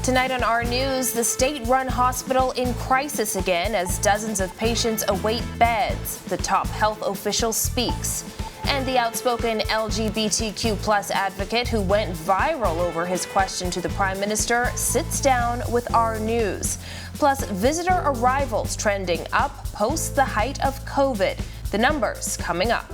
Tonight on our news, the state-run hospital in crisis again as dozens of patients await beds. The top health official speaks. And the outspoken LGBTQ plus advocate who went viral over his question to the Prime Minister sits down with our news. Plus, visitor arrivals trending up post the height of COVID. The numbers coming up.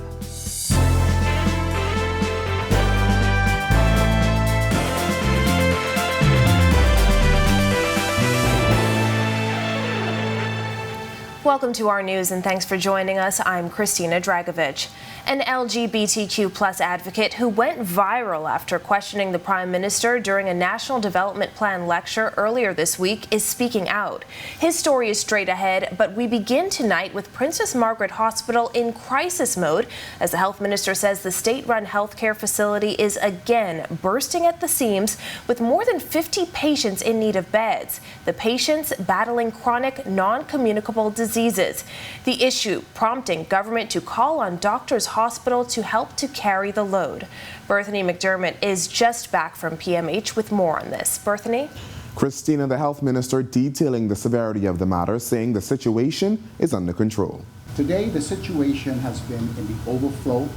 Welcome to our news and thanks for joining us. I'm Christina Dragovich. An LGBTQ plus advocate who went viral after questioning the Prime Minister during a National Development Plan lecture earlier this week is speaking out. His story is straight ahead, but we begin tonight with Princess Margaret Hospital in crisis mode as the health minister says the state-run healthcare facility is again bursting at the seams with more than 50 patients in need of beds. The patients battling chronic non-communicable diseases. The issue prompting government to call on Doctors Hospital to help to carry the load. Berthany McDermott is just back from PMH with more on this. Berthany? Christina, the health minister, detailing the severity of the matter, saying the situation is under control. Today, the situation has been in the overflow,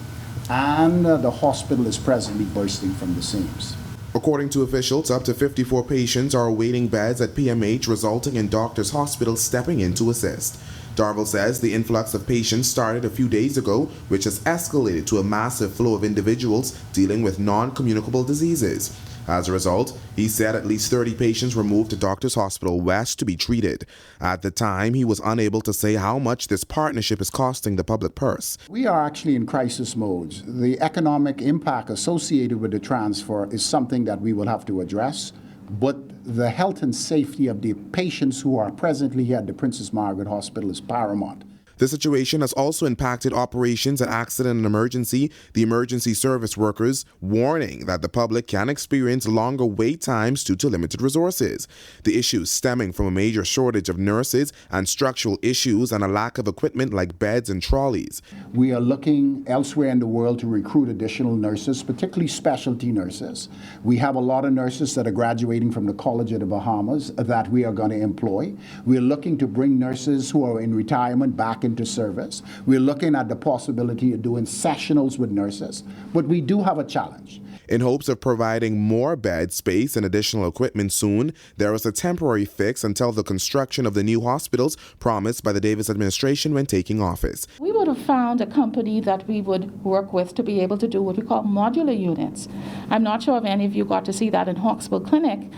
and the hospital is presently bursting from the seams. According to officials, up to 54 patients are awaiting beds at PMH, resulting in Doctors Hospital stepping in to assist. Darville says the influx of patients started a few days ago, which has escalated to a massive flow of individuals dealing with non-communicable diseases. As a result, he said at least 30 patients were moved to Doctors Hospital West to be treated. At the time, he was unable to say how much this partnership is costing the public purse. We are actually in crisis mode. The economic impact associated with the transfer is something that we will have to address, but the health and safety of the patients who are presently here at the Princess Margaret Hospital is paramount. The situation has also impacted operations at Accident and Emergency, the emergency service workers, warning that the public can experience longer wait times due to limited resources. The issues stemming from a major shortage of nurses and structural issues and a lack of equipment like beds and trolleys. We are looking elsewhere in the world to recruit additional nurses, particularly specialty nurses. We have a lot of nurses that are graduating from the College of the Bahamas that we are going to employ. We are looking to bring nurses who are in retirement back into service. We're looking at the possibility of doing sessionals with nurses, but we do have a challenge. In hopes of providing more bed space and additional equipment soon, there is a temporary fix until the construction of the new hospitals promised by the Davis administration when taking office. We would have found a company that we would work with to be able to do what we call modular units. I'm not sure if any of you got to see that in Hawksville Clinic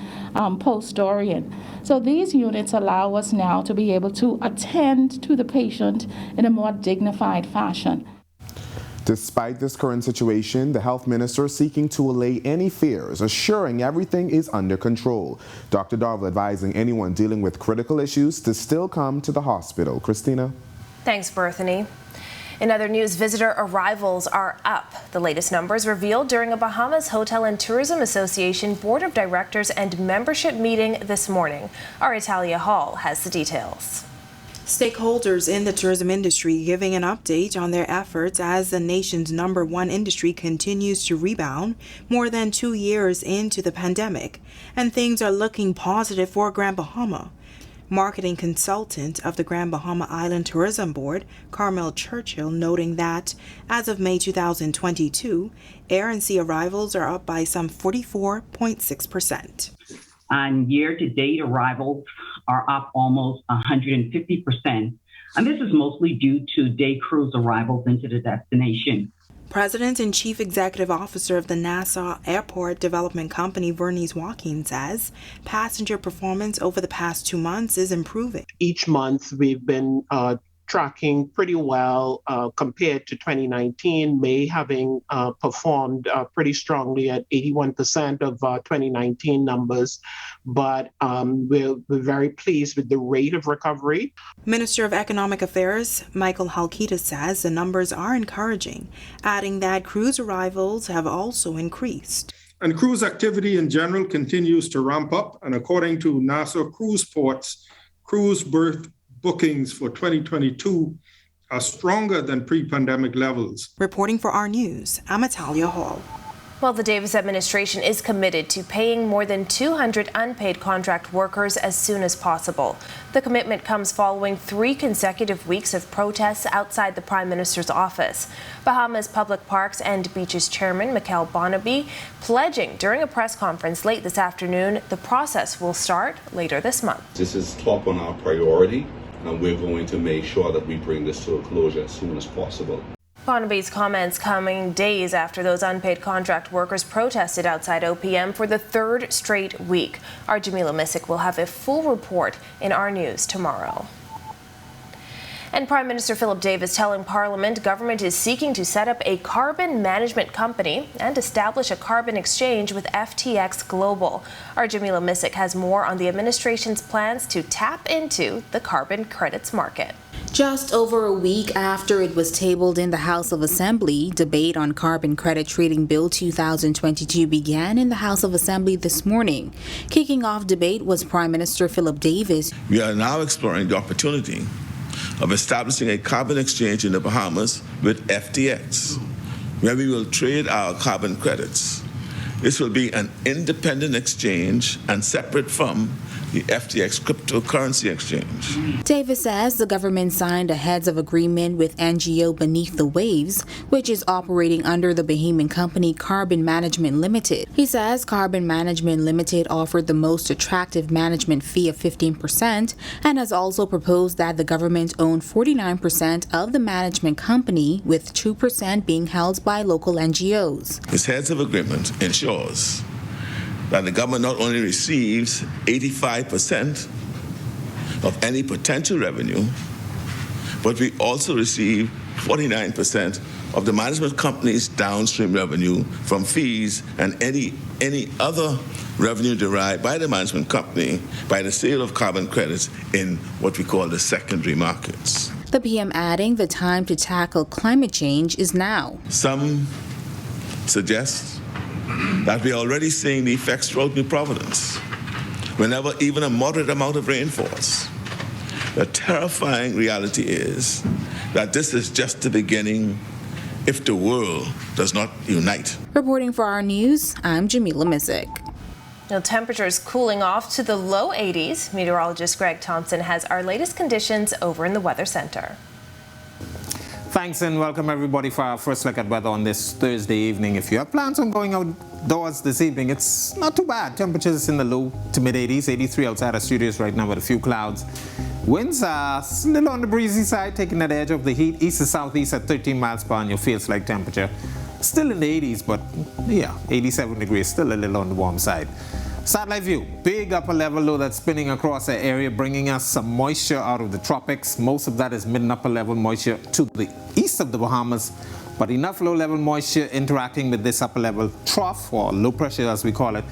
post-Dorian. So these units allow us now to be able to attend to the patient in a more dignified fashion. Despite this current situation, the health minister is seeking to allay any fears, assuring everything is under control. Dr. Darville advising anyone dealing with critical issues to still come to the hospital. Christina? Thanks, Berthany. In other news, visitor arrivals are up. The latest numbers revealed during a Bahamas Hotel and Tourism Association Board of Directors and membership meeting this morning. Our Italia Hall has the details. Stakeholders in the tourism industry giving an update on their efforts as the nation's #1 industry continues to rebound more than 2 years into the pandemic, and things are looking positive for Grand Bahama. Marketing consultant of the Grand Bahama Island Tourism Board, Carmel Churchill, noting that as of May 2022, air and sea arrivals are up by some 44.6%. And year-to-date arrivals are up almost 150%. And this is mostly due to day cruise arrivals into the destination. President and Chief Executive Officer of the Nassau Airport Development Company, Vernice Joaquin, says passenger performance over the past 2 months is improving. Each month we've been tracking pretty well compared to 2019, May having performed pretty strongly at 81% of 2019 numbers, but we're very pleased with the rate of recovery. Minister of Economic Affairs Michael Halkita says the numbers are encouraging, adding that cruise arrivals have also increased. And cruise activity in general continues to ramp up, and according to Nassau Cruise Ports, cruise berth bookings for 2022 are stronger than pre-pandemic levels. Reporting for our news, I'm Italia Hall. Well, the Davis administration is committed to paying more than 200 unpaid contract workers as soon as possible. The commitment comes following 3 consecutive weeks of protests outside the Prime Minister's office. Bahamas Public Parks and Beaches Chairman Mikhail Bonnaby pledging during a press conference late this afternoon the process will start later this month. This is top on our priority, and we're going to make sure that we bring this to a closure as soon as possible. Bonnaby's comments coming days after those unpaid contract workers protested outside OPM for the 3rd straight week. Our Jamila Missick will have a full report in our news tomorrow. And Prime Minister Philip Davis telling Parliament government is seeking to set up a carbon management company and establish a carbon exchange with FTX Global. Our Jamila Missick has more on the administration's plans to tap into the carbon credits market. Just over a week after it was tabled in the House of Assembly, debate on Carbon Credit Trading Bill 2022 began in the House of Assembly this morning. Kicking off debate was Prime Minister Philip Davis. We are now exploring the opportunity of establishing a carbon exchange in the Bahamas with FTX, where we will trade our carbon credits. This will be an independent exchange and separate from the FTX cryptocurrency exchange. Davis says the government signed a heads of agreement with NGO Beneath the Waves, which is operating under the Bahamian company Carbon Management Limited. He says Carbon Management Limited offered the most attractive management fee of 15% and has also proposed that the government own 49% of the management company, with 2% being held by local NGOs. This heads of agreement ensures that the government not only receives 85% of any potential revenue, but we also receive 49% of the management company's downstream revenue from fees and any other revenue derived by the management company by the sale of carbon credits in what we call the secondary markets. The PM adding the time to tackle climate change is now. Some suggest that we are already seeing the effects throughout New Providence, whenever even a moderate amount of rain falls. The terrifying reality is that this is just the beginning if the world does not unite. Reporting for our news, I'm Jamila Missick. Now, temperatures cooling off to the low 80s. Meteorologist Greg Thompson has our latest conditions over in the Weather Center. Thanks and welcome everybody for our first look at weather on this Thursday evening. If you have plans on going outdoors this evening, it's not too bad. Temperatures in the low to mid 80s, 83 outside our studios right now with a few clouds. Winds are a little on the breezy side, taking that edge of the heat. East to southeast at 13 miles per hour, and your feels-like temperature still in the 80s, but yeah, 87 degrees, still a little on the warm side. Satellite view, big upper level low that's spinning across the area, bringing us some moisture out of the tropics. Most of that is mid and upper level moisture to the east of the Bahamas, but enough low level moisture interacting with this upper level trough, or low pressure as we call it,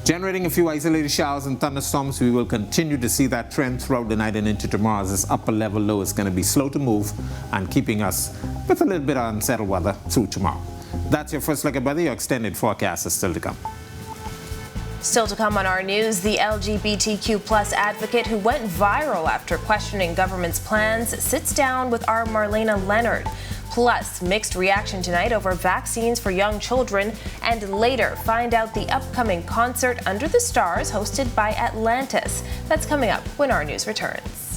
generating a few isolated showers and thunderstorms. We will continue to see that trend throughout the night and into tomorrow, as this upper level low is going to be slow to move and keeping us with a little bit of unsettled weather through tomorrow. That's your first look at weather. Your extended forecast is still to come. Still to come on our news, the LGBTQ plus advocate who went viral after questioning government's plans sits down with our Marlena Leonard. Plus, mixed reaction tonight over vaccines for young children, and later find out the upcoming concert Under the Stars hosted by Atlantis. That's coming up when our news returns.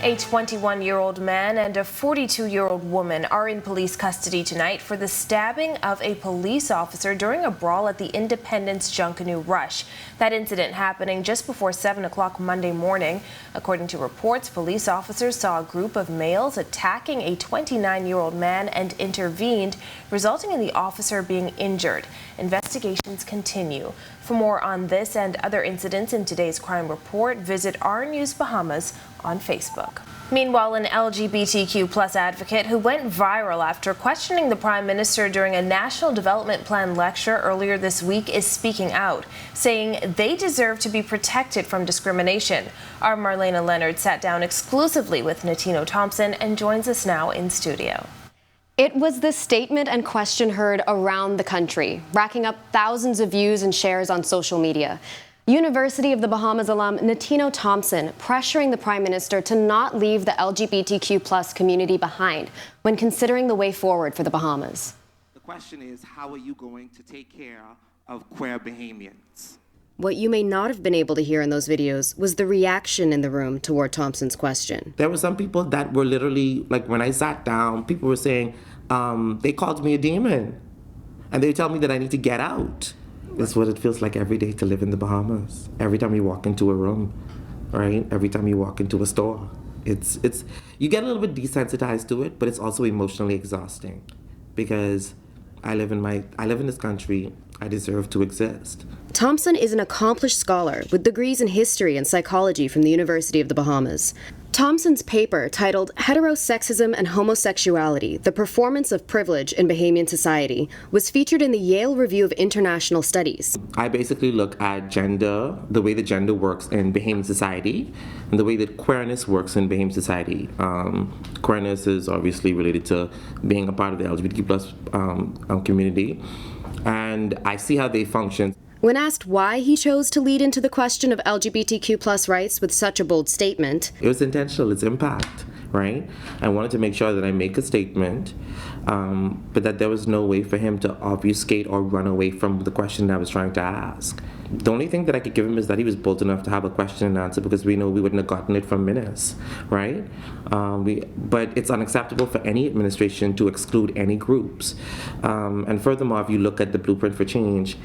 A 21-year-old man and a 42-year-old woman are in police custody tonight for the stabbing of a police officer during a brawl at the Independence Junkanoo Rush. That incident happening just before 7 o'clock Monday morning. According to reports, police officers saw a group of males attacking a 29-year-old man and intervened, resulting in the officer being injured. Investigations continue. For more on this and other incidents in today's crime report, visit Our News Bahamas on Facebook. Meanwhile, an LGBTQ plus advocate who went viral after questioning the Prime Minister during a National Development Plan lecture earlier this week is speaking out, saying they deserve to be protected from discrimination. Our Marlena Leonard sat down exclusively with Natino Thompson and joins us now in studio. It was the statement and question heard around the country, racking up thousands of views and shares on social media. University of the Bahamas alum Natino Thompson pressuring the Prime Minister to not leave the LGBTQ+ community behind when considering the way forward for the Bahamas. The question is, how are you going to take care of queer Bahamians? What you may not have been able to hear in those videos was the reaction in the room toward Thompson's question. There were some people that were literally, like when I sat down, people were saying, they called me a demon. And they tell me that I need to get out. It's what it feels like every day to live in the Bahamas. Every time you walk into a room, right? Every time you walk into a store. It's you get a little bit desensitized to it, but it's also emotionally exhausting because I live in this country. I deserve to exist. Thompson is an accomplished scholar with degrees in history and psychology from the University of the Bahamas. Thompson's paper, titled Heterosexism and Homosexuality, The Performance of Privilege in Bahamian Society, was featured in the Yale Review of International Studies. I basically look at gender, the way that gender works in Bahamian society, and the way that queerness works in Bahamian society. Queerness is obviously related to being a part of the LGBTQ+ community, and I see how they function. When asked why he chose to lead into the question of LGBTQ+ rights with such a bold statement, it was intentional, it's impact, right? I wanted to make sure that I make a statement, but that there was no way for him to obfuscate or run away from the question that I was trying to ask. The only thing that I could give him is that he was bold enough to have a question and answer, because we know we wouldn't have gotten it from Minas, right? But it's unacceptable for any administration to exclude any groups. And furthermore, if you look at the Blueprint for Change,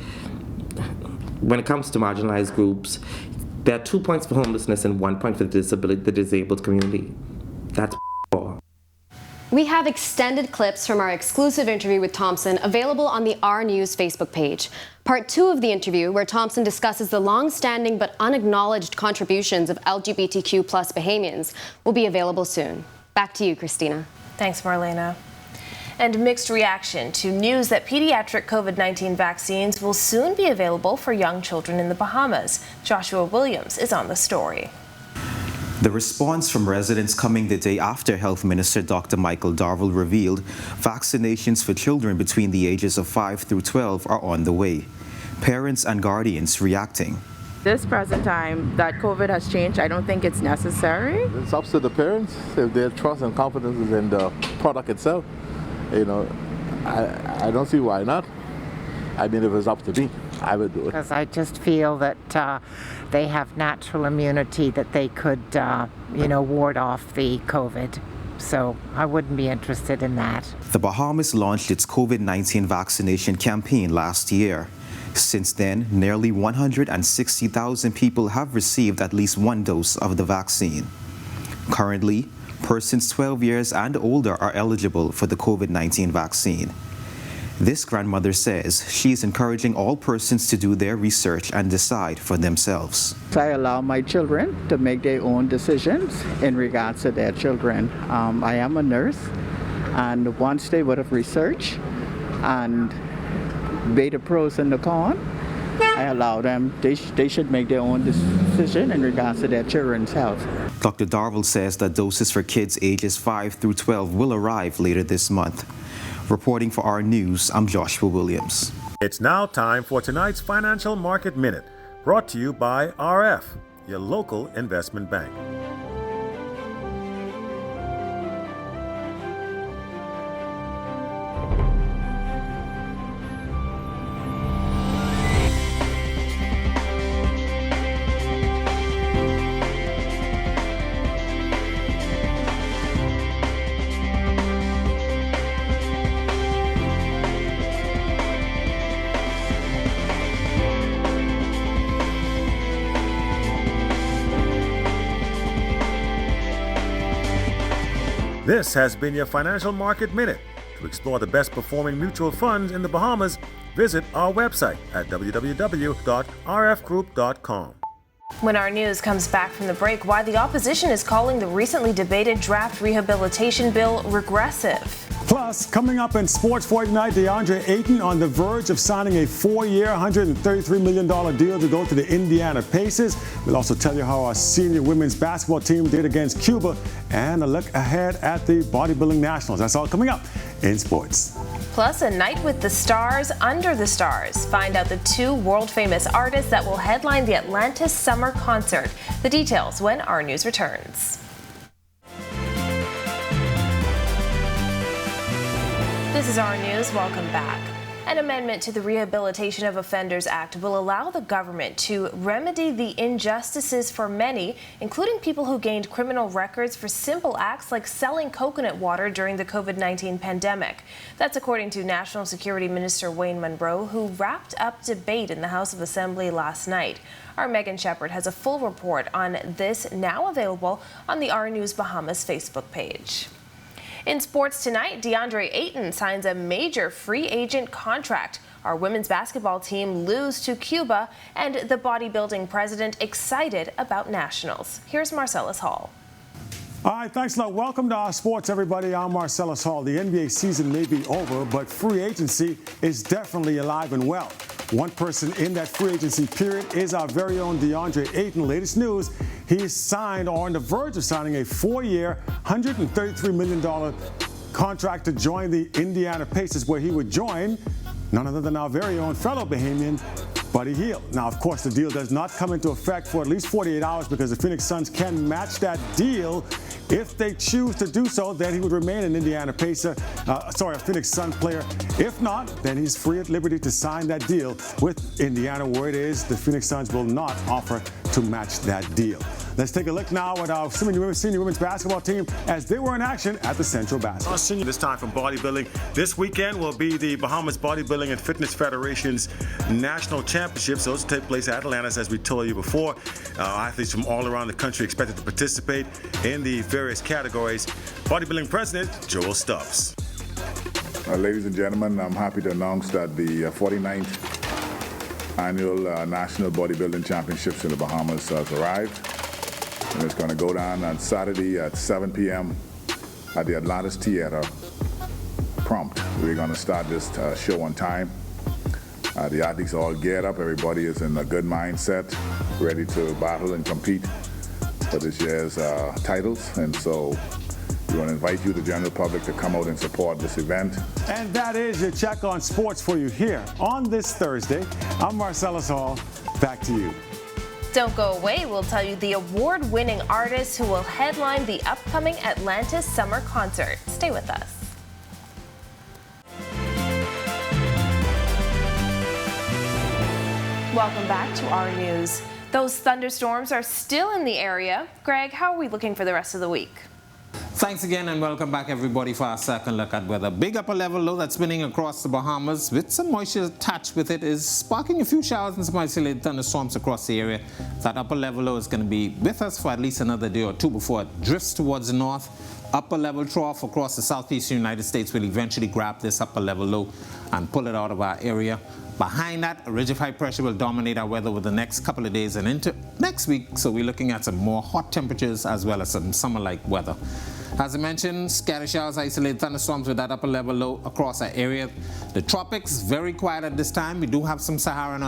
when it comes to marginalized groups, there are 2 points for homelessness and 1 point for the disabled community. That's poor. we have extended clips from our exclusive interview with Thompson available on the R News Facebook page. Part 2 of the interview, where Thompson discusses the long-standing but unacknowledged contributions of LGBTQ+ Bahamians, will be available soon. Back to you, Christina. Thanks, Marlena. And mixed reaction to news that pediatric COVID-19 vaccines will soon be available for young children in the Bahamas. Joshua Williams is on the story. The response from residents coming the day after Health Minister Dr. Michael Darville revealed vaccinations for children between the ages of 5 through 12 are on the way. Parents and guardians reacting. This present time that COVID has changed, I don't think it's necessary. It's up to the parents if their trust and confidence is in the product itself. You know, I don't see why not. I mean, if it's up to me, I would do it. Because I just feel that they have natural immunity that they could, ward off the COVID. So I wouldn't be interested in that. The Bahamas launched its COVID-19 vaccination campaign last year. Since then, nearly 160,000 people have received at least one dose of the vaccine. Currently, persons 12 years and older are eligible for the COVID-19 vaccine. This grandmother says she is encouraging all persons to do their research and decide for themselves. I allow my children to make their own decisions in regards to their children. I am a nurse, and once they would have researched and weigh the pros and the cons, I allow them, they should make their own decision in regards to their children's health. Dr. Darville says that doses for kids ages 5 through 12 will arrive later this month. Reporting for our news, I'm Joshua Williams. It's now time for tonight's Financial Market Minute, brought to you by RF, your local investment bank. This has been your Financial Market Minute. To explore the best performing mutual funds in the Bahamas, visit our website at www.rfgroup.com. When our news comes back from the break, why the opposition is calling the recently debated draft rehabilitation bill regressive. Plus, coming up in Sports for Tonight, DeAndre Ayton on the verge of signing a 4-year, $133 million deal to go to the Indiana Pacers. We'll also tell you how our senior women's basketball team did against Cuba and a look ahead at the bodybuilding nationals. That's all coming up in sports. Plus, a night with the stars under the stars. Find out the 2 world-famous artists that will headline the Atlantis Summer Concert. The details when our news returns. This is our news. Welcome back. An amendment to the Rehabilitation of Offenders Act will allow the government to remedy the injustices for many, including people who gained criminal records for simple acts like selling coconut water during the COVID-19 pandemic. That's according to National Security Minister Wayne Munroe, who wrapped up debate in the House of Assembly last night. Our Megan Shepard has a full report on this, now available on the Our News Bahamas Facebook page. In sports tonight, DeAndre Ayton signs a major free agent contract. Our women's basketball team lose to Cuba, and the bodybuilding president excited about nationals. Here's Marcellus Hall. All right, thanks a lot. Welcome to our sports, everybody. I'm Marcellus Hall. The NBA season may be over, but free agency is definitely alive and well. One person in that free agency period is our very own DeAndre Ayton. Latest news, he signed or on the verge of signing a 4-year, $133 million contract to join the Indiana Pacers, where he would join none other than our very own fellow Bahamian, Buddy Hield. Now, of course, the deal does not come into effect for at least 48 hours because the Phoenix Suns can match that deal. If they choose to do so, then he would remain an Indiana Pacer, a Phoenix Sun player. If not, then he's free at liberty to sign that deal with Indiana, where it is the Phoenix Suns will not offer to match that deal. Let's take a look now at our senior women's basketball team as they were in action at the Central Basket. This time from bodybuilding. This weekend will be the Bahamas Bodybuilding and Fitness Federation's National Championships. Those take place at Atlantis, as we told you before. Athletes from all around the country expected to participate in the various categories. Bodybuilding President Joel Stubbs. Ladies and gentlemen, I'm happy to announce that the 49th Annual National Bodybuilding Championships in the Bahamas has arrived. And it's going to go down on Saturday at 7 p.m. at the Atlantis Theater. Prompt. We're going to start this show on time. The athletes are all geared up. Everybody is in a good mindset, ready to battle and compete for this year's titles. And so we want to invite you, the general public, to come out and support this event. And that is your check on sports for you here on this Thursday. I'm Marcellus Hall. Back to you. Don't go away. We'll tell you the award-winning artists who will headline the upcoming Atlantis Summer Concert. Stay with us. Welcome back to our news. Those thunderstorms are still in the area. Greg, how are we looking for the rest of the week? Thanks again and welcome back everybody for our second look at weather. Big upper level low that's spinning across the Bahamas with some moisture attached with it is sparking a few showers and some isolated thunderstorms across the area. That upper level low is going to be with us for at least another day or two before it drifts towards the north. Upper level trough across the southeastern United States will eventually grab this upper level low and pull it out of our area. Behind that, a ridge of high pressure will dominate our weather over the next couple of days and into next week, so we're looking at some more hot temperatures as well as some summer-like weather. As I mentioned, scattered showers, isolated thunderstorms with that upper level low across our area. The tropics, very quiet at this time. We do have some Saharan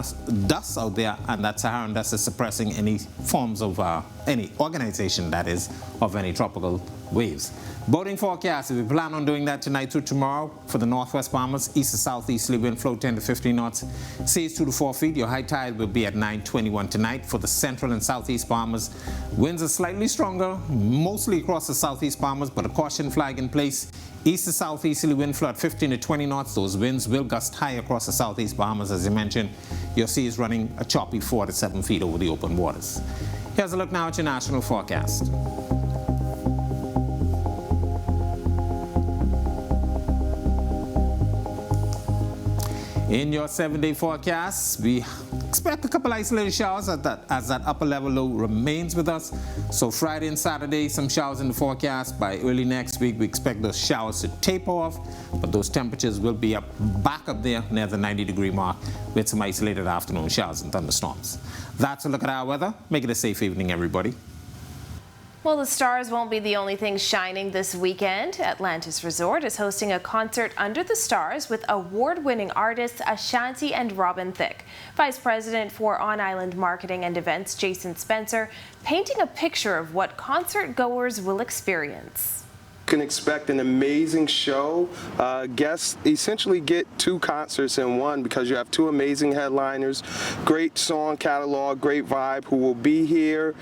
dust out there, and that Saharan dust is suppressing any forms of, any organization, that is, of any tropical waves. Boating forecast, we plan on doing that tonight through tomorrow for the northwest Bahamas. East to southeasterly wind flow 10 to 15 knots. Seas 2 to 4 feet. Your high tide will be at 9:21 tonight. For the central and southeast Bahamas, winds are slightly stronger, mostly across the southeast Bahamas, but a caution flag in place. East to southeasterly wind flow at 15 to 20 knots. Those winds will gust high across the southeast Bahamas, as I mentioned. Your sea is running a choppy 4 to 7 feet over the open waters. Here's a look now at your national forecast. In your 7-day forecast, we expect a couple isolated showers as that upper level low remains with us. So Friday and Saturday, some showers in the forecast. By early next week, we expect those showers to taper off, but those temperatures will be back up there near the 90-degree mark with some isolated afternoon showers and thunderstorms. That's a look at our weather. Make it a safe evening, everybody. Well, the stars won't be the only thing shining this weekend. Atlantis Resort is hosting a concert under the stars with award-winning artists Ashanti and Robin Thicke. Vice President for On-Island Marketing and Events Jason Spencer painting a picture of what concert goers will experience. can expect an amazing show. Guests essentially get 2 concerts in one because you have 2 amazing headliners, great song catalog, great vibe who will be here.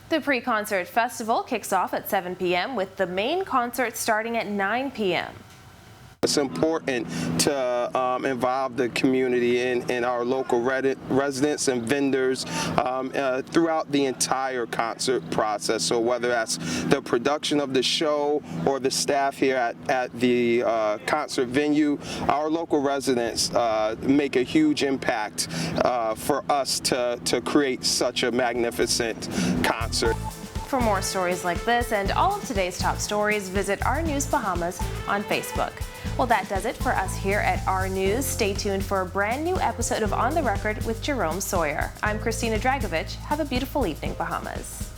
The pre-concert festival kicks off at 7 p.m. with the main concert starting at 9 p.m. It's important to involve the community and our local residents and vendors throughout the entire concert process. So whether that's the production of the show or the staff here at the concert venue, our local residents make a huge impact for us to create such a magnificent concert. For more stories like this and all of today's top stories, visit Our News Bahamas on Facebook. Well, that does it for us here at Our News. Stay tuned for a brand new episode of On the Record with Jerome Sawyer. I'm Christina Dragovich. Have a beautiful evening, Bahamas.